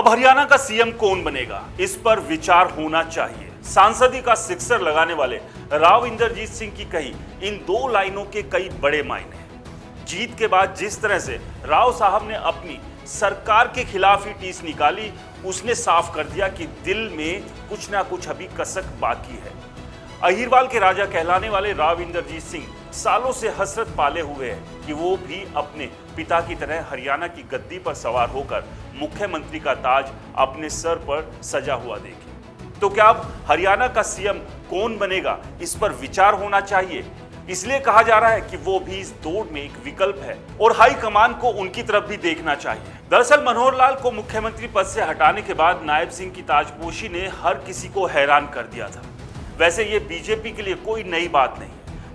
अब हरियाणा का सीएम कौन बनेगा, इस पर विचार होना चाहिए। सांसदी का सिक्सर लगाने वाले राव इंद्रजीत सिंह की कही इन दो लाइनों के कई बड़े मायने हैं। जीत के बाद जिस तरह से राव साहब ने अपनी सरकार के खिलाफ ही टीस निकाली, उसने साफ कर दिया कि दिल में कुछ ना कुछ अभी कसक बाकी है। अहिरवाल के राजा कहलाने वाले राव इंद्रजीत सिंह सालों से हसरत पाले हुए हैं कि वो भी अपने पिता की तरह हरियाणा की गद्दी पर सवार होकर मुख्यमंत्री का ताज अपने सर पर सजा हुआ देखें। तो क्या अब हरियाणा का सीएम कौन बनेगा, इस पर विचार होना चाहिए। इसलिए कहा जा रहा है कि वो भी इस दौड़ में एक विकल्प है और हाई कमान को उनकी तरफ भी देखना चाहिए। दरअसल मनोहर लाल को मुख्यमंत्री पद से हटाने के बाद नायब सिंह की ताजपोशी ने हर किसी को हैरान कर दिया था। वैसे ये बीजेपी के लिए कोई नई बात नहीं,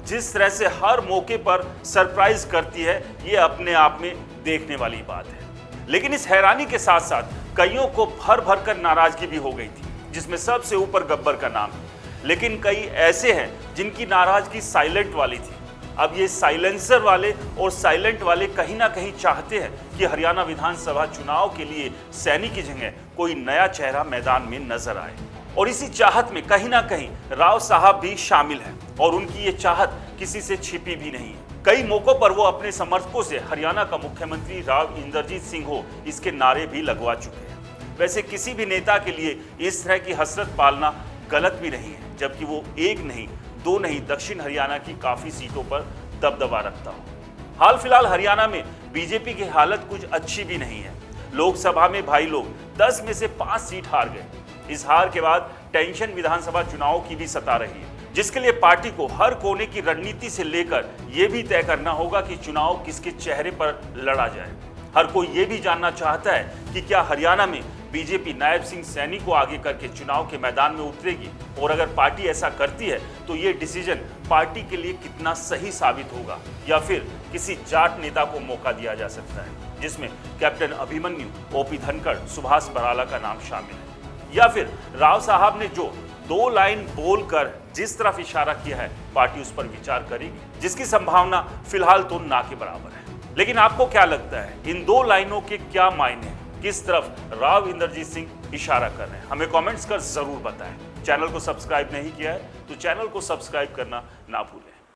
जिस तरह से हर मौके पर सरप्राइज करती है, ये अपने आप में देखने वाली बात है। लेकिन इस हैरानी के साथ साथ कईयों को भर भर कर नाराजगी भी हो गई थी, जिसमें सबसे ऊपर गब्बर का नाम है। लेकिन कई ऐसे हैं जिनकी नाराजगी साइलेंट वाली थी। अब ये साइलेंसर वाले और साइलेंट वाले कहीं ना कहीं चाहते हैं कि हरियाणा विधानसभा चुनाव के लिए सैनी की जगह कोई नया चेहरा मैदान में नजर आए। और इसी चाहत में कहीं ना कहीं राव साहब भी शामिल हैं और उनकी ये चाहत किसी से छिपी भी नहीं है। कई मौकों पर वो अपने समर्थकों से हरियाणा का मुख्यमंत्री राव इंद्रजीत सिंह हो, इसके नारे भी लगवा चुके हैं। वैसे किसी भी नेता के लिए इस तरह की हसरत पालना गलत भी नहीं है, जबकि वो एक नहीं, दो नहीं, दक्षिण हरियाणा की काफी सीटों पर दबदबा रखता हो। हाल फिलहाल हरियाणा में बीजेपी की हालत कुछ अच्छी भी नहीं है। लोकसभा में भाई लोग 10 में से 5 सीट हार गए। इस हार के बाद टेंशन विधानसभा चुनाव की भी सता रही है, जिसके लिए पार्टी को हर कोने की रणनीति से लेकर यह भी तय करना होगा कि चुनाव किसके चेहरे पर लड़ा जाए। हर कोई ये भी जानना चाहता है कि क्या हरियाणा में बीजेपी नायब सिंह सैनी को आगे करके चुनाव के मैदान में उतरेगी, और अगर पार्टी ऐसा करती है तो ये डिसीजन पार्टी के लिए कितना सही साबित होगा, या फिर किसी जाट नेता को मौका दिया जा सकता है, जिसमें कैप्टन अभिमन्यु, ओपी धनखड़, सुभाष बराला का नाम शामिल है, या फिर राव साहब ने जो 2 लाइन बोलकर जिस तरफ इशारा किया है, पार्टी उस पर विचार करेगी, जिसकी संभावना फिलहाल तो ना के बराबर है। लेकिन आपको क्या लगता है, इन 2 लाइनों के क्या मायने हैं, किस तरफ राव इंद्रजीत सिंह इशारा कर रहे हैं? हमें कमेंट्स कर जरूर बताएं। चैनल को सब्सक्राइब नहीं किया है तो चैनल को सब्सक्राइब करना ना भूलें।